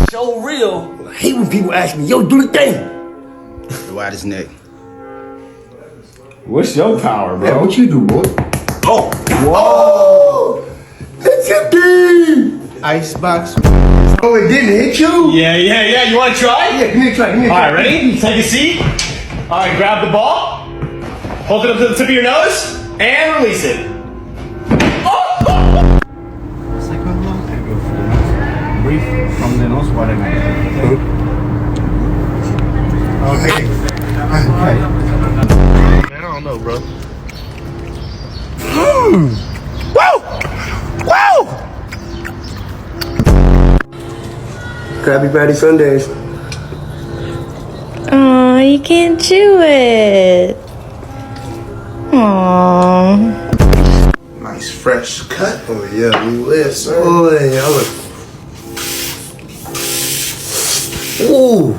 So real. I hate when people ask me, yo, do the thing. Wide his neck. What's your power, bro? Man, what you do, boy? Oh! Whoa! It's your thing! Icebox. Oh, it didn't hit you? Yeah. You want to try? Yeah, give me a try. All right, ready? Take a seat. All right, grab the ball. Hold it up to the tip of your nose and release it. It's like a long time ago. Brief from the nose, what I meant. Okay. Man, I don't know, bro. Woo! Krabby Patty Sundays. Oh, you can't chew it. Aww. Nice fresh cut. Oh, yeah, you live, son. Oh, yeah, I look. Ooh.